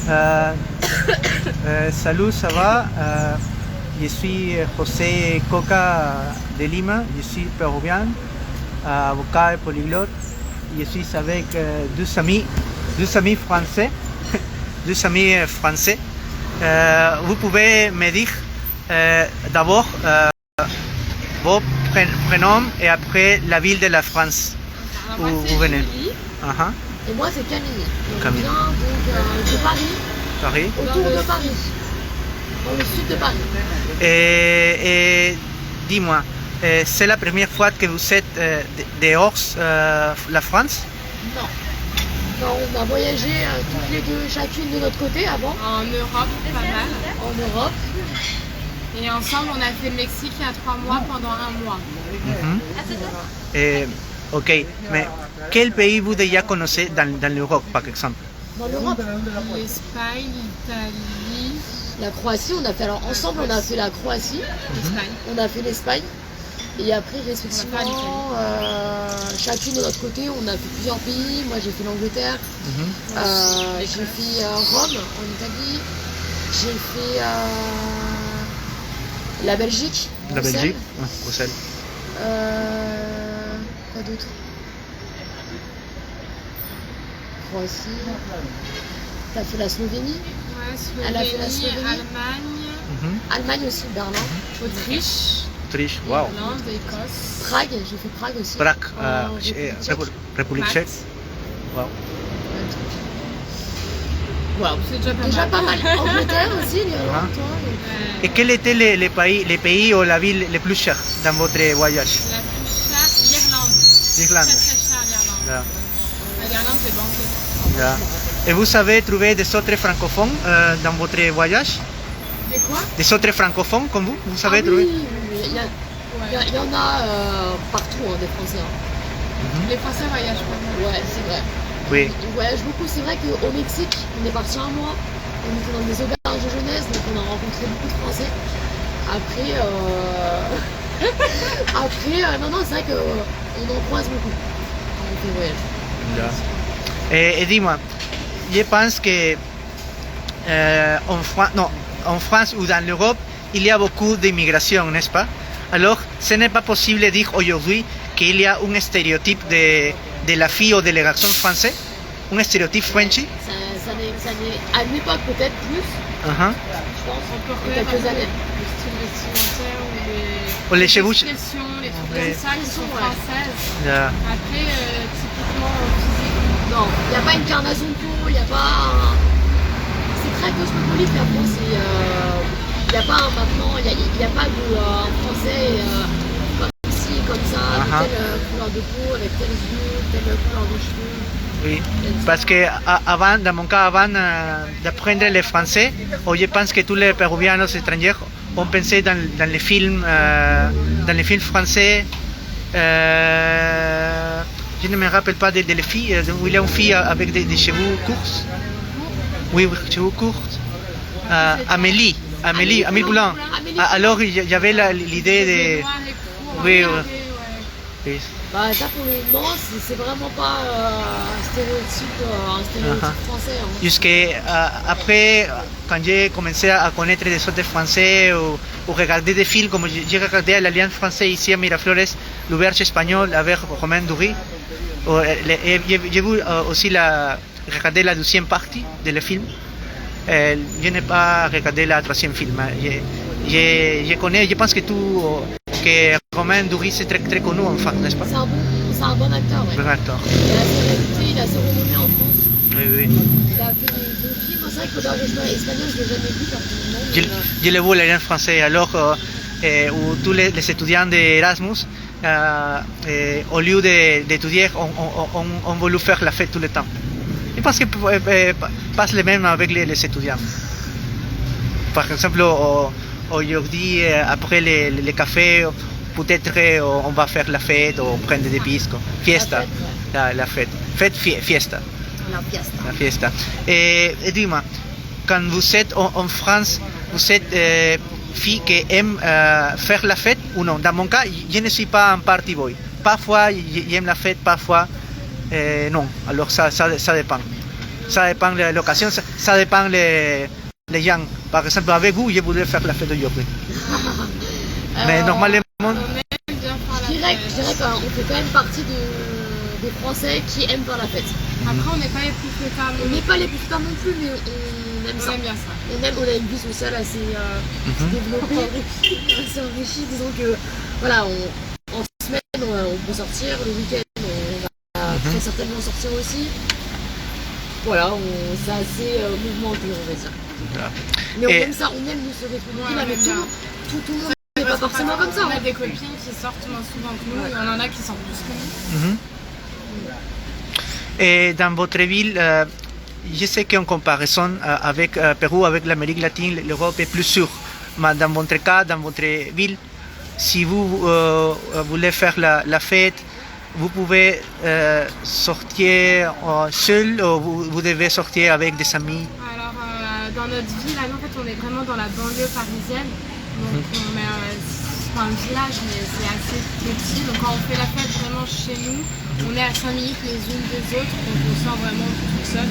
Euh, Salut, ça va? Je suis José Coca de Lima, je suis péruvien, avocat et polyglotte. Je suis avec deux amis français. Deux amis français. Vous pouvez me dire d'abord vos prénoms et après la ville de la France où vous venez. Et moi c'est Camille. Camille. On vient donc de Paris, Paris. autour de Paris, dans le sud de Paris. Et dis-moi, c'est la première fois que vous êtes dehors la France? Non. Non, on a voyagé toutes les deux, chacune de notre côté avant, En Europe, pas mal. en Europe. Et ensemble, on a fait le Mexique il y a 3 mois pendant 1 mois. Ok, mais quel pays vous déjà connaissez dans l'Europe, par exemple? Dans l'Europe, L'Espagne, l'Italie, la Croatie, on a fait, alors ensemble on a fait la Croatie, l'Espagne. on a fait l'Espagne. Et après, respectivement, chacune de notre côté, on a fait plusieurs pays. Moi, j'ai fait l'Angleterre, j'ai fait Rome, en Italie, j'ai fait la Belgique, La Bruxelles. Belgique, Bruxelles. Quoi d'autre? Croatie. T'as fait la Slovénie, Ouais, Elle a fait la Slovénie, Slovénie. Allemagne, Allemagne aussi, Berlin, Autriche, Autriche, wow. Irlande, Écosse. Prague, j'ai fait Prague aussi. Prague, République République tchèque. tchèque. Wow. Voilà, C'est déjà pas mal. Angleterre aussi, l'Irlande, toi. Et quels étaient les pays ou la ville les plus chers dans votre voyage? La plus chère, l'Irlande. L'Irlande. Très très chère l'Irlande. Yeah. L'Irlande, c'est banqué. Yeah. Et vous avez trouvé des autres francophones dans votre voyage? C'est quoi? Des autres francophones comme vous? Vous avez Ah trouvé? oui, oui, il y en a partout, des Français. Les Français voyagent pas mal. Ouais, c'est vrai. Oui. Ils voyagent beaucoup. C'est vrai qu'au Mexique, on est parti 1 mois. On était dans des auberges de jeunesse, donc on a rencontré beaucoup de Français. Après, non, c'est vrai qu'on en croise beaucoup quand on fait voyage. Et dis-moi, je pense que en France ou dans l'Europe, il y a beaucoup d'immigration, n'est-ce pas? Alors, ce n'est pas possible de dire aujourd'hui qu'il y a un stéréotype de la fille ou de le garçon français, un stéréotype Frenchy. Ça n'est à l'époque peut-être plus, je pense, On peut il y a quelques années. le style vestimentaire ou Ou les cheveux. expressions, les trucs Oui. comme ça qui sont françaises. Yeah. Après, typiquement physique. Non, il n'y a pas une carnation de peau, il n'y a pas. C'est très cosmopolite la France. Il n'y a pas maintenant, il n'y a pas de français comme ci, comme ça, de telle couleur de peau, avec tels yeux, telle couleur de cheveux. Oui, parce que avant, dans mon cas, avant d'apprendre le français, je pense que tous les péruviens étrangers ont pensé dans les films français. Je ne me rappelle pas de les filles, où il y a une fille avec des cheveux courts. Oui, cheveux courts. Amélie Poulain. Alors il y avait l'idée de. Noir et court, Oui, regardez, oui. Bah ça pour le moment, c'est vraiment pas un stéréotype français. Jusqu'après, quand j'ai commencé à connaître des autres français ou regarder des films, comme j'ai regardé l'Alliance française ici à Miraflores, l'Auberge espagnole avec Romain Duris, j'ai vu aussi regarder la 12e partie de film. Je n'ai pas regardé la 3e film. Je connais, je pense que que Romain Duris est très, très connu en France, n'est-ce pas? C'est un bon acteur, ouais. Bon acteur. Il a sa réputé, il a sa renommée en France. Oui, oui. Il a fait des bons films. C'est vrai que l'auberge espagnole, je l'ai jamais vu personnellement. Je l'ai vu l'Alliance française, alors où tous les étudiants d'Erasmus, au lieu d'étudier, ont voulu faire la fête tout le temps. Je pense que passe le même avec les étudiants. Par exemple, aujourd'hui, après le café, peut-être on va faire la fête, ou prendre des pisco. Fiesta, la fête. Fête, fiesta. La fiesta. Et dis-moi, quand vous êtes en France, vous êtes fille qui aime faire la fête ou non? Dans mon cas, je ne suis pas un party boy. Parfois, j'aime la fête, parfois, non. Alors ça dépend. Ça dépend de l'occasion, ça dépend les gens. Par exemple, avec vous, je voudrais faire la fête aujourd'hui. Mais normalement, On aime bien faire la Je dirais fête. qu'on fait quand même partie des Français qui aiment faire la fête. Après, on n'est pas les plus fêtards. On n'est pas les plus fêtards non plus, mais on aime On ça. aime bien ça. On a une vie sociale assez développée, assez enrichie. Disons que, voilà, en semaine, on peut sortir. Le week-end, on va très certainement sortir aussi. Voilà, c'est assez mouvementé, on va dire. Voilà. Mais on Et- aime ça, on aime nous se retrouver. Ouais, Là, mais on aime tout le monde n'est pas forcément comme ça. On a hein. des copines qui sortent moins souvent que nous, Ouais. et on en a qui sortent plus que nous. Mhm. Et dans votre ville, je sais qu'en comparaison avec Pérou, avec l'Amérique latine, l'Europe est plus sûre. Mais dans votre cas, dans votre ville, si vous voulez faire la fête, vous pouvez sortir seul ou vous devez sortir avec des amis. Alors, dans notre ville, là, en fait, on est vraiment dans la banlieue parisienne. Donc, on est c'est pas un village, mais c'est assez petit. Donc, quand on fait la fête vraiment chez nous, on est à 5 minutes les unes des autres. Donc, on sort vraiment tout seul.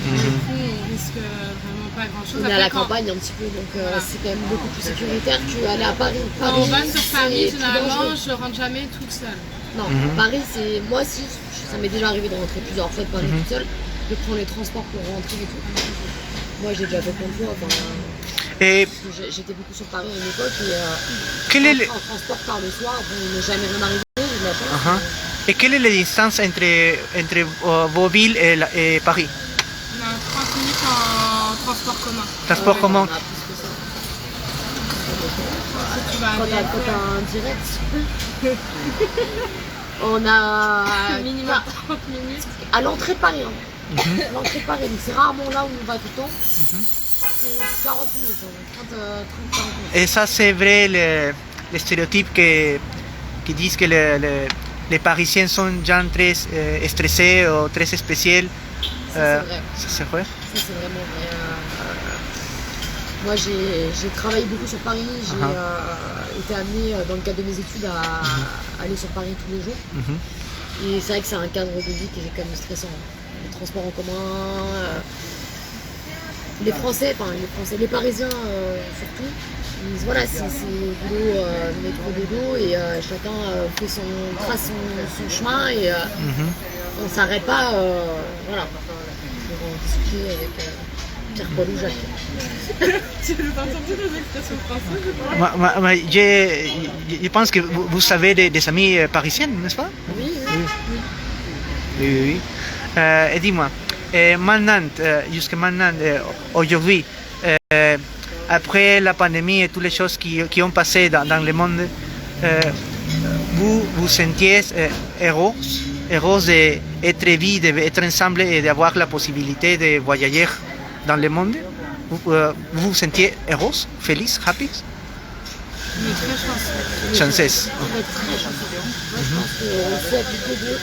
Du coup, on risque vraiment pas grand-chose. On est à la Après, quand- campagne un petit peu, donc Voilà. c'est quand même beaucoup plus sécuritaire qu'aller à Paris. Quand on va sur c'est Paris, plus généralement, dangereux. je rentre jamais toute seule. Non, Paris, c'est. Moi, si, ça m'est déjà arrivé de rentrer plusieurs fois de Paris toute seule, de prendre les transports pour rentrer et tout. Moi, j'ai déjà fait plein de fois. Enfin, Et parce que j'étais beaucoup sur Paris à une époque et quelle est, en transport par le soir, bon, il n'est jamais rien arrivé, j'ai de la chance. et quelle est la distance entre vos villes et Paris? On a 30 minutes en transport commun. Transport Ouais, commun. on a plus que ça. Si tu vas Quand à t'as DFR, un direct, on a minimum 30 minutes. à l'entrée de Paris. Hein. L'entrée de Paris, donc c'est rarement là où on va tout le temps. C'est 40 minutes, 30-40 minutes. Et ça, c'est vrai, les stéréotypes qui disent que les Parisiens sont gens très stressés ou très spéciaux. Ça, c'est vrai. Ça, c'est vrai. Ça, c'est vraiment vrai. Moi, j'ai travaillé beaucoup sur Paris. J'ai été amenée, dans le cadre de mes études, à aller sur Paris tous les jours. Et c'est vrai que c'est un cadre de vie qui est quand même stressant. Les transports en commun, les Français, les Parisiens surtout. Voilà, c'est boulot, métro dodo et chacun trace son chemin et on ne s'arrête pas voilà, pour en discuter avec Pierre-Paul ou Jacques. Tu veux entendre des expressions françaises? Je pense que vous avez des amis parisiennes, n'est-ce pas? Oui, Oui. Et dis-moi, maintenant, jusqu'à maintenant, aujourd'hui, après la pandémie et toutes les choses qui ont passé dans le monde, vous vous sentiez heureuse d'être vie, d'être ensemble et d'avoir la possibilité de voyager dans le monde? Vous vous sentiez heureuse, feliz, happy? On est très chanceux. Chanceuse. on est très chanceux. Moi, je pense qu'on s'est appliqué deux.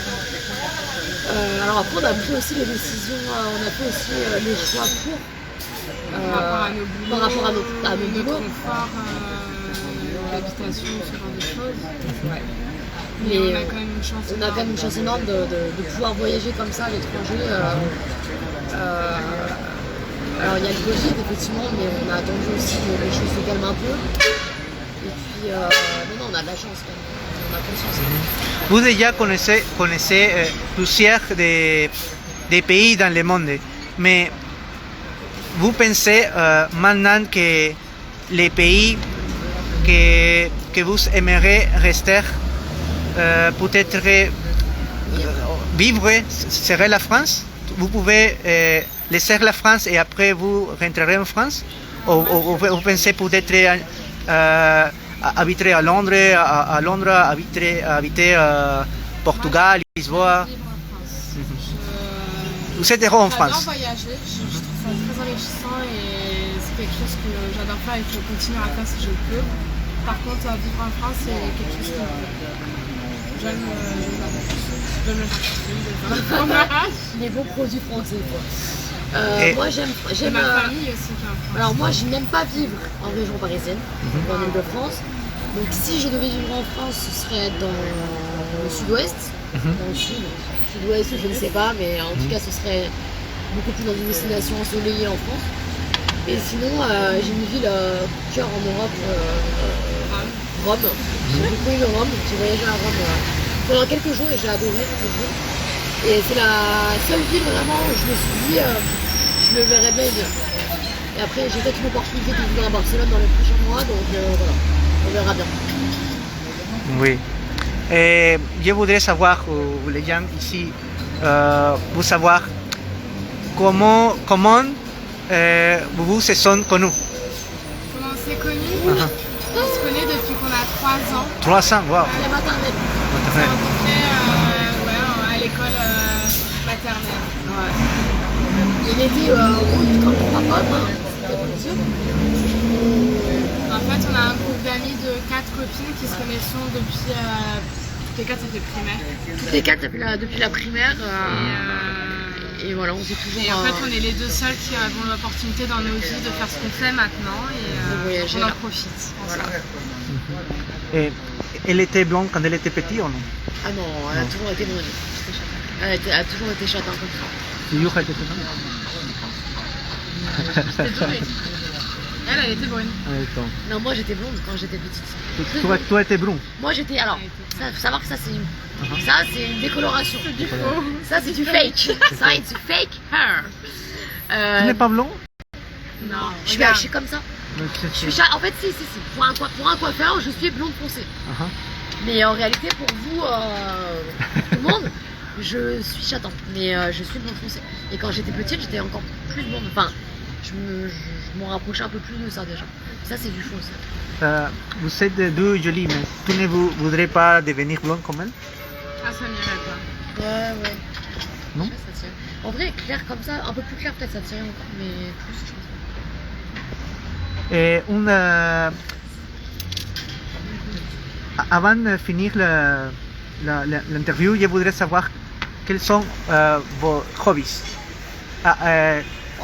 Alors après, on a pris aussi les décisions, on a fait aussi les choix pour. Par rapport à nos boulots, par rapport à nos notre boulots. confort, l'habitation, ce genre de choses. Mais Mais, on a quand même une chance. On a quand même une chance énorme de pouvoir voyager comme ça à l'étranger. Alors il y a le Covid effectivement, mais on a attendu aussi que les choses se calment un peu. Et puis, non, on a de la chance quand même. On a conscience. Vous déjà connaissez plusieurs des pays dans le monde, mais vous pensez maintenant que les pays que vous aimeriez rester, peut-être vivre, serait la France? Vous pouvez laisser la France et après vous rentrerez en France? Ou vous pensez peut-être habiter à Londres, habiter à Portugal, Lisboa? Vivre en France. Vous êtes heureux en J'adore France? voyager, je trouve ça très enrichissant et c'est quelque chose que j'adore faire et que je continue à faire si je peux. Par contre, vivre en France, c'est quelque chose que j'aime le charcuterie, Les beaux produits français. Quoi. Et- Moi et j'aime. ma famille aussi qui est en France. Alors moi je n'aime pas vivre en région parisienne, en Ile-de-France. Donc si je devais vivre en France, ce serait dans le sud-ouest, dans le sud-ouest, je ne sais pas, mais en tout cas ce serait beaucoup plus dans une destination ensoleillée en France. Et sinon, j'ai une ville coup de cœur en Europe, Rome. J'ai beaucoup aimé Rome, j'ai voyagé à Rome pendant quelques jours et j'ai adoré cette ville. Et c'est la seule ville vraiment où je me suis dit, je me verrais bien y vivre. Et après, j'ai peut-être une opportunité de vivre à Barcelone dans les prochains mois, donc voilà, on verra bien. Oui. Et je voudrais savoir, les gens ici, vous savoir comment vous se sont connus. Comment on s'est connus? On se connaît depuis qu'on a 3 ans. 3 ans, waouh. La maternelle. On s'est rencontrés à l'école maternelle. Ouais. Il était quand on va pas, En fait, on a un groupe d'amis de 4 copines qui se connaissent depuis. Toutes les 4, c'était primaire. Toutes les 4 depuis la primaire. Et voilà, on s'est toujours. Et en fait, on est les deux seuls qui avons l'opportunité dans nos vies de faire ce qu'on fait maintenant et on en profite. Voilà. Et elle était blonde quand elle était petite ou non? Ah non, elle a toujours été brune. Elle a toujours été châtain comme ça. Toujours été châtain? C'était doré. Elle était brune. Non, moi j'étais blonde quand j'étais petite. Toi étais brune? Moi j'étais. Alors, faut savoir que ça c'est une décoloration. C'est du faux. Ça c'est du fake. Ça c'est du fake hair. Tu n'es pas blond? Non. Je suis comme ça. En fait, si. Pour un coiffeur, je suis blonde foncée. Mais en réalité, pour vous, tout le monde, je suis châtain. Mais je suis blonde foncée. Et quand j'étais petite, j'étais encore plus blonde. Enfin, je m'en rapprochais un peu plus de ça déjà. Ça, c'est du faux, ça. Vous êtes deux jolies, mais tu ne voudrais pas devenir blonde comme elle? Ah, ça m'irait pas. Ouais. Non? Ça tient. En vrai, clair comme ça, un peu plus clair peut-être ça tirait encore, mais plus je pense. Et avant de finir l'interview, je voudrais savoir quels sont vos hobbies.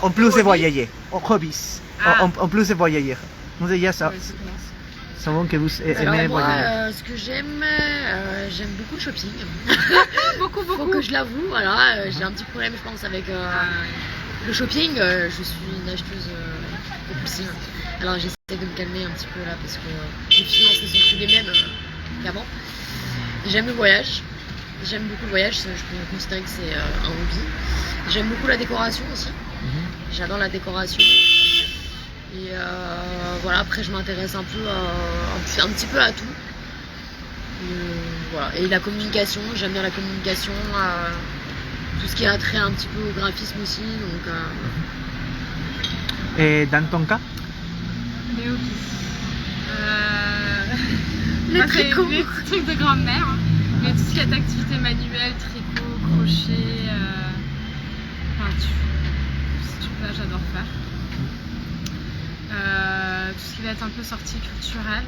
En plus de voyager. Hobbies. En plus de voyager. Nous déjà savons que vous aimez voyager. Ce que j'aime beaucoup le shopping. Beaucoup. Faut que je l'avoue, voilà. J'ai un petit problème, je pense, avec le shopping. Je suis une acheteuse compulsive. Alors j'essaie de me calmer un petit peu là parce que les finances ne sont plus les mêmes qu'avant. J'aime le voyage. J'aime beaucoup le voyage, je peux considérer que c'est un hobby. J'aime beaucoup la décoration aussi. J'adore la décoration. Et voilà, après je m'intéresse un petit peu à tout. Voilà. Et la communication, j'aime bien la communication, tout ce qui a trait un petit peu au graphisme aussi. Donc, Et dans ton cas? Les hobbies. Le tricot. Les petits trucs de grand-mère. Mais tout ce qui est activité manuelle, tricot, crochet, peinture. Si tu veux, j'adore faire. Tout ce qui va être un peu sortie culturelle.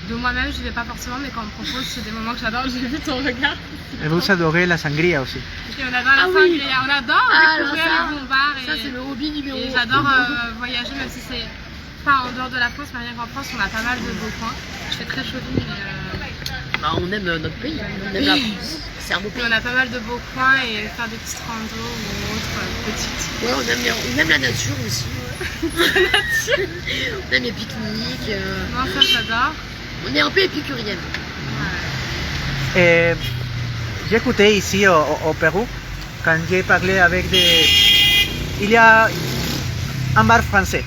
De moi-même, je ne vais pas forcément, mais quand on me propose, c'est des moments que j'adore. J'ai vu ton regard. Et vous adorez la sangria aussi? Et on adore la sangria. On adore découvrir les bons bars. Ça, c'est le hobby numéro 1. Et j'adore voyager, même si c'est pas en dehors de la France, mais rien qu'en France, on a pas mal de beaux coins. Je fais très chaud, mais on aime notre pays, on aime la France. C'est un beau pays. On a pas mal de beaux coins et faire des petites randos ou autres petites. Ouais, on aime la nature aussi. On aime les pique-niques. Non, ça j'adore. On est un peu épicurienne. J'ai écouté ici au Pérou, quand j'ai parlé avec Il y a un bar français,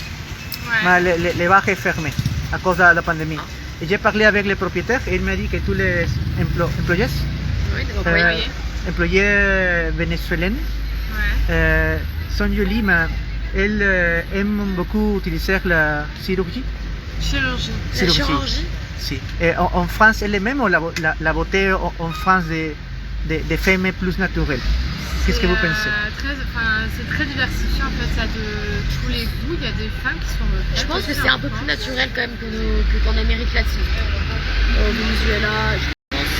mais le bar est fermé à cause de la pandémie. Et j'ai parlé avec le propriétaire et il m'a dit que tous les employés vénézuéliens sont jolis, mais elles aiment beaucoup utiliser la chirurgie. La chirurgie? Si. Et en France, elle est même la beauté en France des femmes plus naturelles. Qu'est-ce que vous pensez? C'est très diversifié en fait, ça a de tous les goûts. Il y a des femmes qui sont. Je pense que c'est un peu plus naturel quand même qu'en Amérique latine. Au Venezuela, je pense.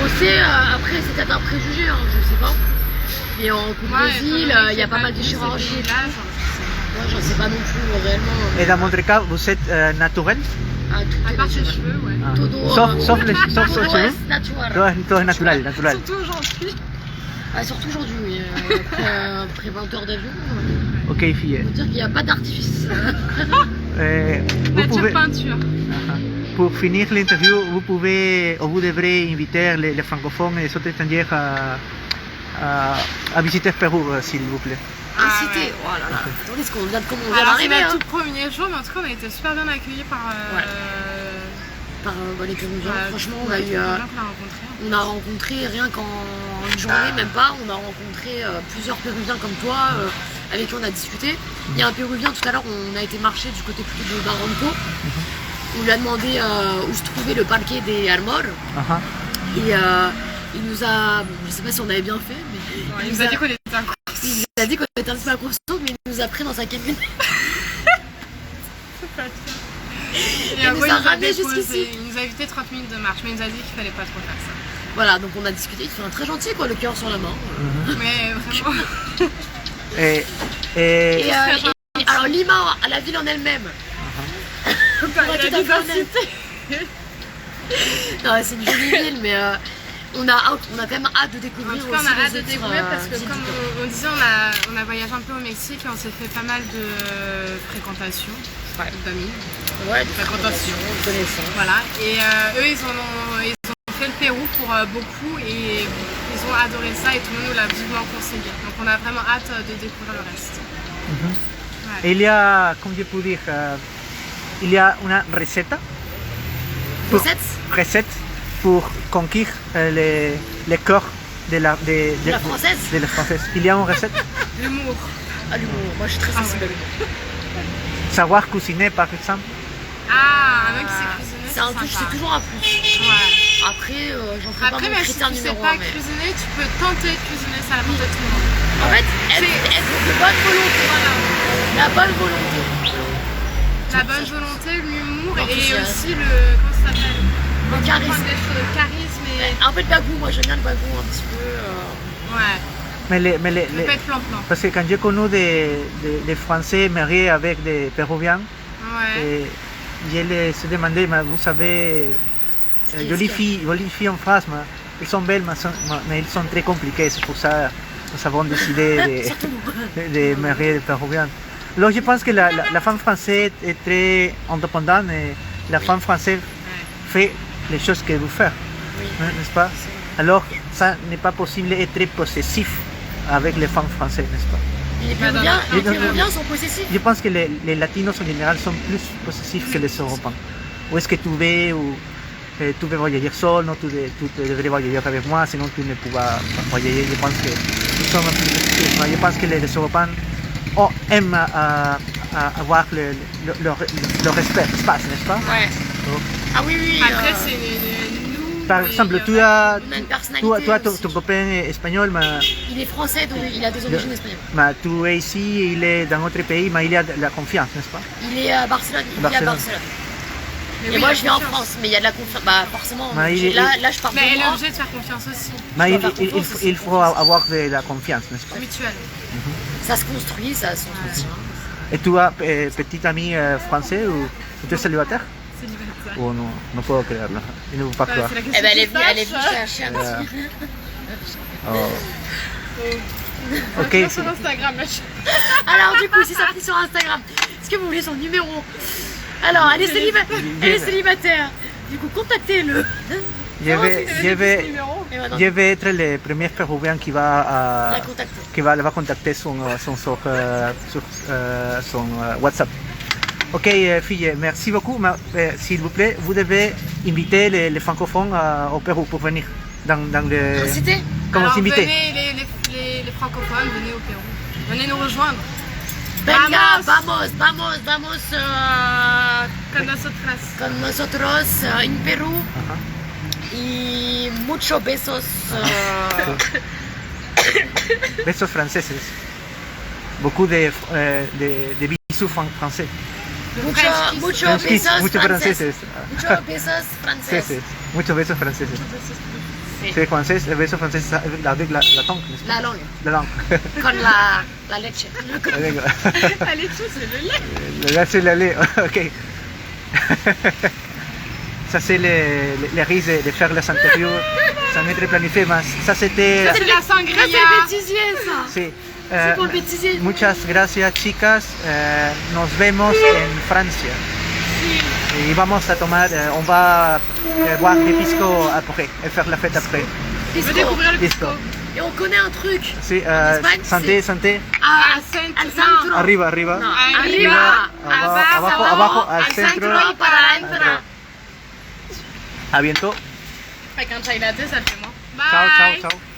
On sait, après c'est peut-être un préjugé, hein, je sais pas. Mais en Brésil, il y a pas mal de chirurgie. Moi j'en sais pas non plus réellement. Et dans votre cas, vous êtes naturel? Ah, tout est naturel. Cheveux, ouais. Sauf les cheveux. Tout est naturel. Tout est naturel. Surtout aujourd'hui. Ah, surtout aujourd'hui, oui. après 20 heures d'avion, Ok, fille. on peut dire qu'il n'y a pas d'artifice. Vous Nature pouvez, peinture. pour finir l'interview, vous devrez inviter les francophones et les autres étrangers à visiter Pérou, s'il vous plaît. Incité, ouais. oh là là. Attendez, ce qu'on vient de comment on vient Alors c'est d'arriver. notre Hein. tout premier jour, mais en tout cas on a été super bien accueillis par Par les Péruviens. Franchement, on a les eu. Péruviens qu'on a rencontrés. On a rencontré, rien qu'en une journée, même pas, on a rencontré plusieurs Péruviens comme toi, avec qui on a discuté. Il y a un Péruvien, tout à l'heure, on a été marcher du côté plutôt de Barranco. On lui a demandé où se trouvait le Parque des Armor. Et il nous a, je sais pas si on avait bien fait, mais Il nous a dit qu'on était un coup. il nous a dit qu'on était un petit peu inconscient, mais il nous a pris dans sa cabine. Et Il après, nous a ramené déposé. jusqu'ici. Il nous a évité 30 minutes de marche, mais il nous a dit qu'il fallait pas trop faire ça. Voilà, donc on a discuté, ils sont très gentils, quoi, le cœur sur la main. Mais vraiment. Et, Et, alors Lima, à la ville en elle-même. Pour être tout à fait honnête. Non, c'est une jolie ville, mais on a quand même hâte de En découvrir tout cas, aussi on a hâte les de autres, découvrir parce que, villes comme du on disait, on a voyagé un peu au Mexique et on s'est fait pas mal de fréquentation, d'amis, Ouais, de fréquentation. de connaissances. Voilà. Et eux, ils ont fait le Pérou pour beaucoup et ils ont adoré ça et tout le monde nous l'a vivement conseillé. Donc on a vraiment hâte de découvrir le reste. Ouais. il y a, comme je peux dire, il y a une recette Recettes pour conquérir les cœurs de la française. de la française. Il y a une recette. L'humour. Ah, l'humour, moi je suis très sensible à l'humour. Savoir cuisiner, par exemple. Ah, un mec qui sait cuisiner, C'est un plus, c'est toujours un plus. Ouais. Après, j'en ferai pas Après, mon même si critère tu sais numéro pas 1, mais... cuisiner, tu peux tenter de cuisiner, ça la porte de tout le monde. En fait, être de bonne volonté. Voilà. La bonne volonté. La bonne volonté, l'humour et L'enthousiasme. aussi le. Comment ça s'appelle? Le charisme. Le charisme et. Un peu de bagou, moi j'aime bien le bagou un petit peu. Ouais. Mais Ça peut être plan-plan. parce que quand j'ai connu des Français mariés avec des Péruviens, Ouais. je les ai demandé, mais vous savez, jolies filles en France, mais elles sont belles, mais elles sont très compliquées. C'est pour ça que nous avons décidé de marier des Péruviens. Alors je pense que la femme française est très indépendante et la femme française fait les choses qu'elle veut faire, n'est-ce pas? Alors ça n'est pas possible d'être très possessif avec les femmes françaises, n'est-ce pas? Les Péruviens sont possessifs. Je pense que les Latinos en général sont plus possessifs que les Européens. Où est-ce que tu veux voyager seul, non, tu devrais voyager avec moi, sinon tu ne pourras pas voyager. Je pense que nous sommes plus possessifs. Je pense que les Européens aiment avoir le respect, l'espace, n'est-ce pas? Ouais. Donc, Ah oui, oui. Après, c'est nous. par et exemple, il y a- on a une personnalité toi, ton aussi. copain espagnol, mais Il est français, donc il a des origines espagnoles. tu es ici, il est dans notre pays, mais il a de la confiance, n'est-ce pas? Il est à Barcelone. Il est à Barcelone. Barcelone. Mais Et oui, moi la je viens en confiance. France, mais il y a de la confiance. Bah forcément, Mais il est- là je pars de Mais elle est moi. obligée de faire confiance aussi. Mais dois faire confiance aussi. il faut avoir de la confiance, n'est-ce pas? Mutuelle. Ça se construit, ça s'entretient. Et tu as petit ami français ou tu es célibataire? Célibataire. Oh non, no puedo creerlo. Je ne veux pas Ouais, croire. c'est la Eh question ben elle est qui venue fâche. chercher un petit. Oh. Ok, Va sur Instagram, la chaîne. Alors du coup, si ça pris sur Instagram, est-ce que vous voulez son numéro? Alors, elle est célibataire. Du coup, contactez-le. je vais Et maintenant, je vais être le premier Péruvien qui va la contacter. la va contacter sur son WhatsApp. Ok, fille, merci beaucoup. Mais, s'il vous plaît, vous devez inviter les francophones au Pérou pour venir dans le. Incité. Comment Alors, s'inviter? venez les francophones, venez au Pérou. Venez nous rejoindre. Venga, Vamos. vamos Con nosotras. con nosotros en Perú. Y muchos besos. Besos franceses. Beaucoup de bisous français. Muchos Muchos besos muchos franceses. franceses. Muchos besos franceses. Muchos besos franceses. Sí. C'est français, le beso français avec la tongue, n'est-ce pas? La langue. La langue. Con la leche. Avec Allez, c'est le lait. là, c'est le lait, ok. Ça, c'est les risques de faire les interviews ça no est planifié, mais ça c'était... Ça, c'est de la Ça, sangria. c'est le bêtisier, ça. Sí. C'est pour le bêtisier. Muchas gracias, chicas. Nos vemos en Francia. Et vamos a tomar, on va boire des pisco après et faire la fête après. Je veux Pisco. découvrir le Pisco. pisco. Et on connaît un truc. Sí, Espagne, santé, santé. Ah, Al centro. al centro. Arriba, arriba. No, Arriba. Abajo, abajo, al al centro. centro y para adentro. A bientôt. Avec un chai latte, ça le fait moins. Ciao, ciao, Bye. ciao.